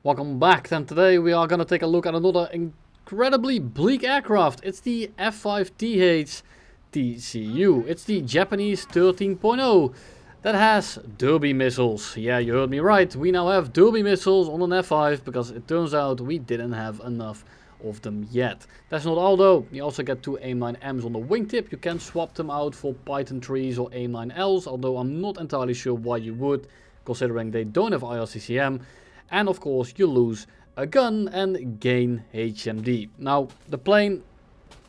Welcome back, and today we are gonna take a look at another incredibly bleak aircraft. It's the F-5TH TCU. It's the Japanese 13.0 that has derby missiles. Yeah, you heard me right. We now have derby missiles on an F5 because it turns out we didn't have enough of them yet. That's not all though. You also get two AIM-9Ms on the wingtip. You can swap them out for Python 3s or AIM-9Ls, although I'm not entirely sure why you would, considering they don't have IRCCM. And of course you lose a gun and gain HMD. Now the plane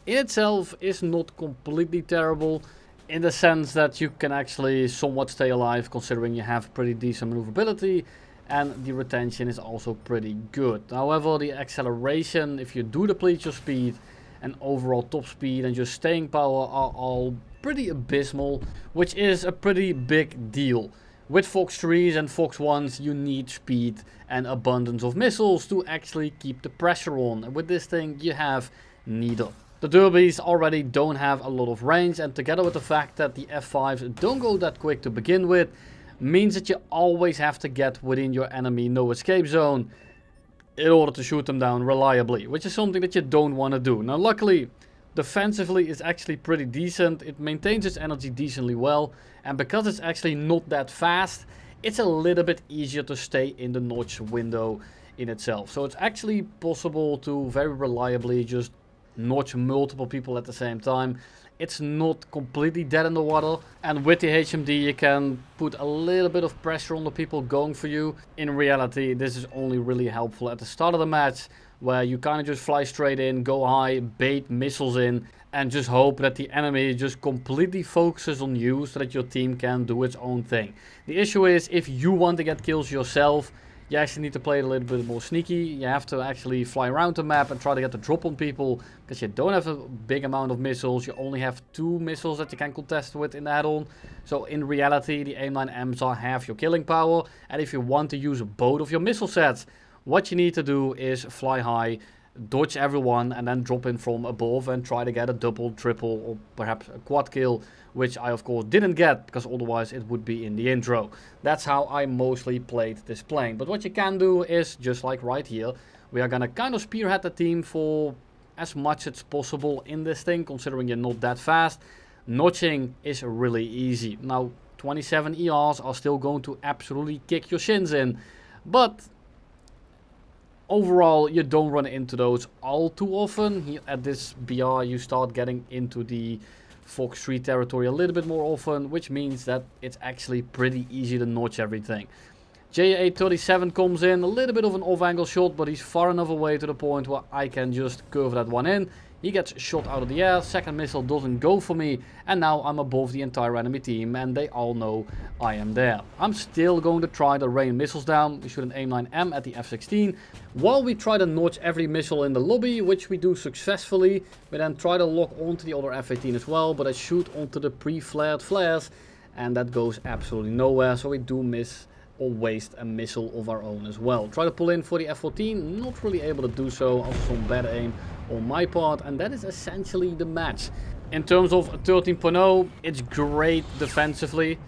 in itself is not completely terrible in the sense that you can actually somewhat stay alive, considering you have pretty decent maneuverability and the retention is also pretty good. However, the acceleration, if you do deplete your speed, and overall top speed and just staying power are all pretty abysmal, which is a pretty big deal. With Fox 3s and Fox 1s you need speed and abundance of missiles to actually keep the pressure on. And with this thing you have neither. The derbies already don't have a lot of range, and together with the fact that the F5s don't go that quick to begin with, means that you always have to get within your enemy no escape zone in order to shoot them down reliably, which is something that you don't want to do. Now luckily, defensively is actually pretty decent. It maintains its energy decently well, and because it's actually not that fast, it's a little bit easier to stay in the notch window in itself. So it's actually possible to very reliably just notch multiple people at the same time. It's not completely dead in the water, and with the HMD you can put a little bit of pressure on the people going for you. In reality, this is only really helpful at the start of the match, where you kind of just fly straight in, go high, bait missiles in, and just hope that the enemy just completely focuses on you so that your team can do its own thing. The issue is, if you want to get kills yourself, you actually need to play it a little bit more sneaky. You have to actually fly around the map and try to get the drop on people, because you don't have a big amount of missiles. You only have 2 missiles that you can contest with in the add-on. So in reality, the AIM-9Ms are half your killing power, and if you want to use both of your missile sets, what you need to do is fly high, dodge everyone, and then drop in from above and try to get a double, triple, or perhaps a quad kill, which I of course didn't get, because otherwise it would be in the intro. That's how I mostly played this plane. But what you can do is, just like right here, we are gonna kind of spearhead the team for as much as possible in this thing, considering you're not that fast. Notching is really easy. Now 27 ERs are still going to absolutely kick your shins in, but overall, you don't run into those all too often. Here at this BR, you start getting into the Fox 3 territory a little bit more often, which means that it's actually pretty easy to notch everything. JA-37 comes in, a little bit of an off-angle shot, but he's far enough away to the point where I can just curve that one in. He gets shot out of the air, second missile doesn't go for me, and now I'm above the entire enemy team, and they all know I am there. I'm still going to try to rain missiles down. We shoot an AIM-9M at the F-16, while we try to notch every missile in the lobby, which we do successfully. We then try to lock onto the other F-18 as well, but I shoot onto the pre-flared flares, and that goes absolutely nowhere, so we do miss or waste a missile of our own as well. Try to pull in for the F-14, not really able to do so, also some bad aim on my part, and that is essentially the match. In terms of 13.0, it's great defensively.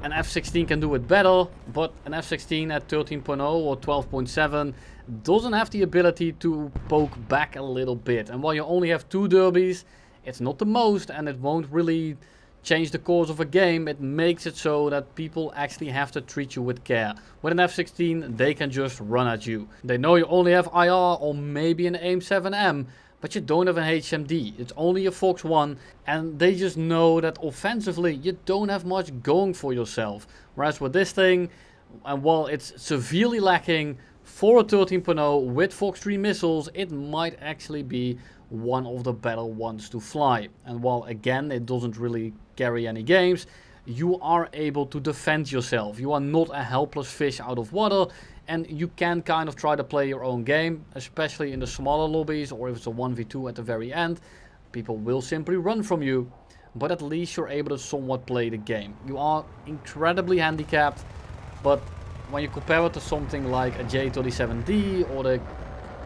An F-16 can do it better, but an F-16 at 13.0 or 12.7 doesn't have the ability to poke back a little bit. And while you only have 2 derbies, it's not the most, and it won't really change the course of a game. It makes it so that people actually have to treat you with care. With an F-16, they can just run at you. They know you only have IR or maybe an AIM-7M, but you don't have an HMD. It's only a Fox 1, and they just know that offensively you don't have much going for yourself. Whereas with this thing, and while it's severely lacking for a 13.0 with Fox 3 missiles, it might actually be one of the better ones to fly. And while again it doesn't really carry any games, you are able to defend yourself. You are not a helpless fish out of water, and you can kind of try to play your own game, especially in the smaller lobbies, or if it's a 1v2 at the very end. People will simply run from you, but at least you're able to somewhat play the game. You are incredibly handicapped, but when you compare it to something like a J-37D or the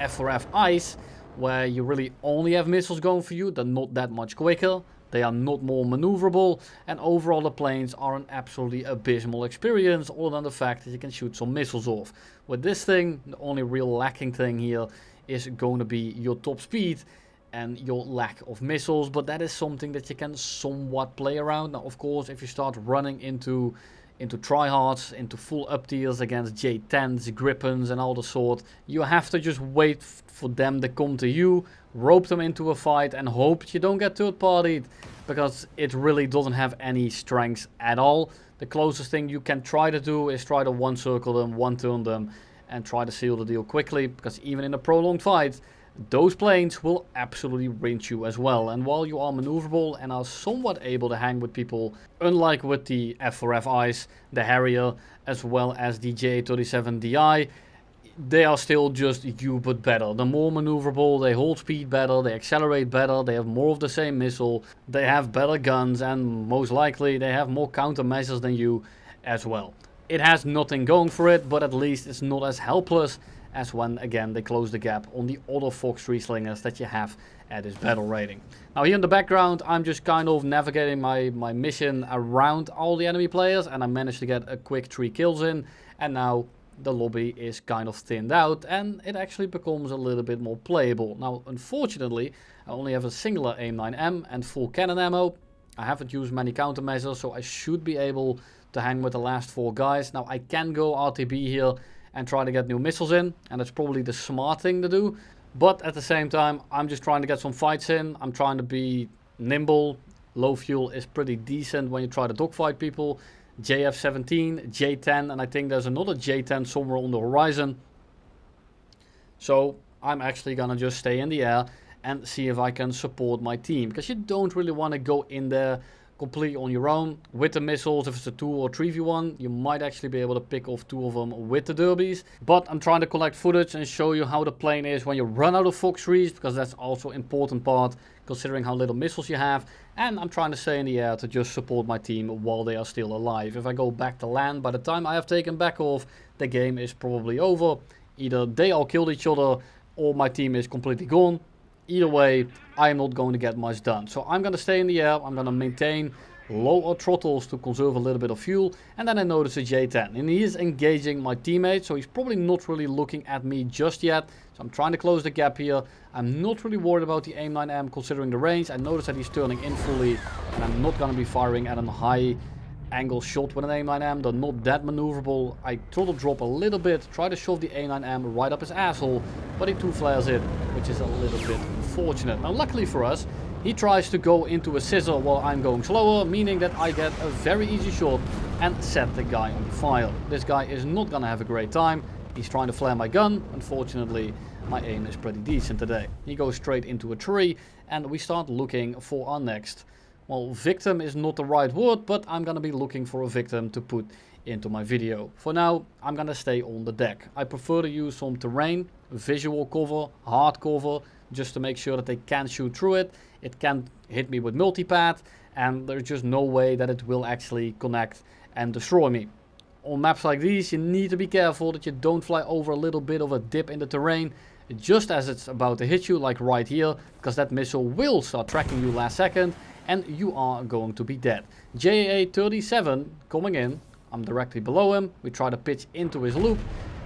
F-4F ICE, where you really only have missiles going for you, they're not that much quicker, They are not more maneuverable, and overall the planes are an absolutely abysmal experience, other than the fact that you can shoot some missiles off. With this thing, the only real lacking thing here is going to be your top speed and your lack of missiles, but that is something that you can somewhat play around. Now, of course, if you start running into tryhards, into full up tiers against J10s, Gripens and all the sort, you have to just wait for them to come to you, rope them into a fight and hope that you don't get third partied, because it really doesn't have any strengths at all. The closest thing you can try to do is try to one circle them, one turn them and try to seal the deal quickly, because even in a prolonged fight, those planes will absolutely rinse you as well. And while you are maneuverable and are somewhat able to hang with people, unlike with the F-4F-Ice, the Harrier, as well as the J37DI, they are still just you but better. They're more maneuverable, they hold speed better, they accelerate better, they have more of the same missile, they have better guns, and most likely they have more countermeasures than you as well. It has nothing going for it, but at least it's not as helpless as when, again, they close the gap on the other Fox 3 slingers that you have at this battle rating. Now here in the background, I'm just kind of navigating my mission around all the enemy players, and I managed to get a quick 3 kills in, and now the lobby is kind of thinned out, and it actually becomes a little bit more playable. Now, unfortunately, I only have a singular AIM-9M and full cannon ammo. I haven't used many countermeasures, so I should be able to hang with the last 4 guys. Now, I can go RTB here and try to get new missiles in, and that's probably the smart thing to do. But at the same time, I'm just trying to get some fights in. I'm trying to be nimble. Low fuel is pretty decent when you try to dogfight people. JF-17, J10, and I think there's another J10 somewhere on the horizon. So I'm actually gonna just stay in the air and see if I can support my team, because you don't really want to go in there completely on your own with the missiles. If it's a 2 or 3v1, you might actually be able to pick off 2 of them with the derbies. But I'm trying to collect footage and show you how the plane is when you run out of Fox 3s, because that's also an important part considering how little missiles you have. And I'm trying to stay in the air to just support my team while they are still alive. If I go back to land, by the time I have taken back off, the game is probably over. Either they all killed each other or my team is completely gone. Either way, I am not going to get much done. So I'm going to stay in the air. I'm going to maintain lower throttles to conserve a little bit of fuel. And then I notice a J10. And he is engaging my teammate. So he's probably not really looking at me just yet. So I'm trying to close the gap here. I'm not really worried about the AIM-9M considering the range. I notice that he's turning in fully. And I'm not going to be firing at a high angle shot with an AIM-9M. They're not that maneuverable. I throttle drop a little bit, try to shove the AIM-9M right up his asshole, but he 2 flares it, which is a little bit unfortunate. Now luckily for us, he tries to go into a scissor while I'm going slower, meaning that I get a very easy shot and set the guy on fire. This guy is not gonna have a great time. He's trying to flare my gun. Unfortunately, my aim is pretty decent today. He goes straight into a tree, and we start looking for our next, well, victim is not the right word, but I'm gonna be looking for a victim to put into my video. For now, I'm gonna stay on the deck. I prefer to use some terrain, visual cover, hard cover, just to make sure that they can't shoot through it. It can't hit me with multipath, and there's just no way that it will actually connect and destroy me. On maps like these, you need to be careful that you don't fly over a little bit of a dip in the terrain just as it's about to hit you, like right here, because that missile will start tracking you last second, and you are going to be dead. JA-37 coming in. I'm directly below him. We try to pitch into his loop,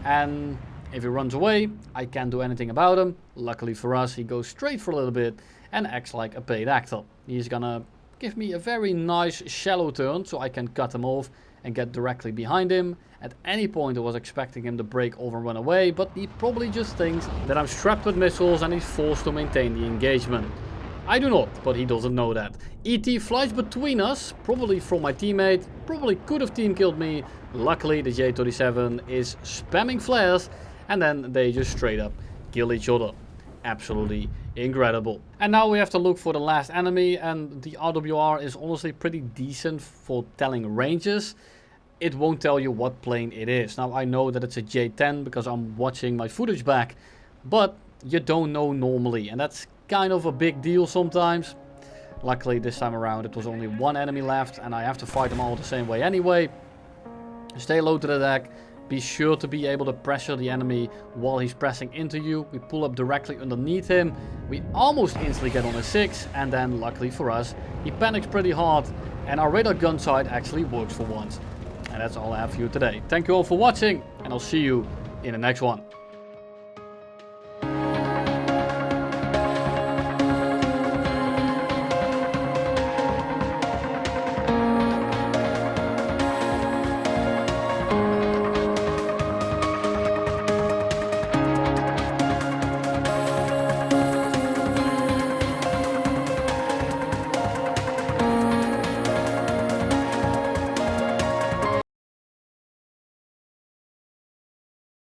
and if he runs away, I can't do anything about him. Luckily for us, he goes straight for a little bit and acts like a paid actor. He's gonna give me a very nice shallow turn so I can cut him off and get directly behind him. At any point I was expecting him to break off and run away, but he probably just thinks that I'm strapped with missiles and he's forced to maintain the engagement. I do not, but he doesn't know that. ET flies between us, probably from my teammate, probably could have team killed me. Luckily the J37 is spamming flares, and then they just straight up kill each other. Absolutely incredible. And now we have to look for the last enemy, and the RWR is honestly pretty decent for telling ranges. It won't tell you what plane it is. Now I know that it's a J10 because I'm watching my footage back, but you don't know normally, and that's kind of a big deal sometimes. Luckily this time around it was only one enemy left, and I have to fight them all the same way anyway. Stay low to the deck, Be sure to be able to pressure the enemy while he's pressing into you. We pull up directly underneath him. We almost instantly get on a 6, and then luckily for us, he panics pretty hard, and our radar gun sight actually works for once. And that's all I have for you today. Thank you all for watching, and I'll see you in the next one.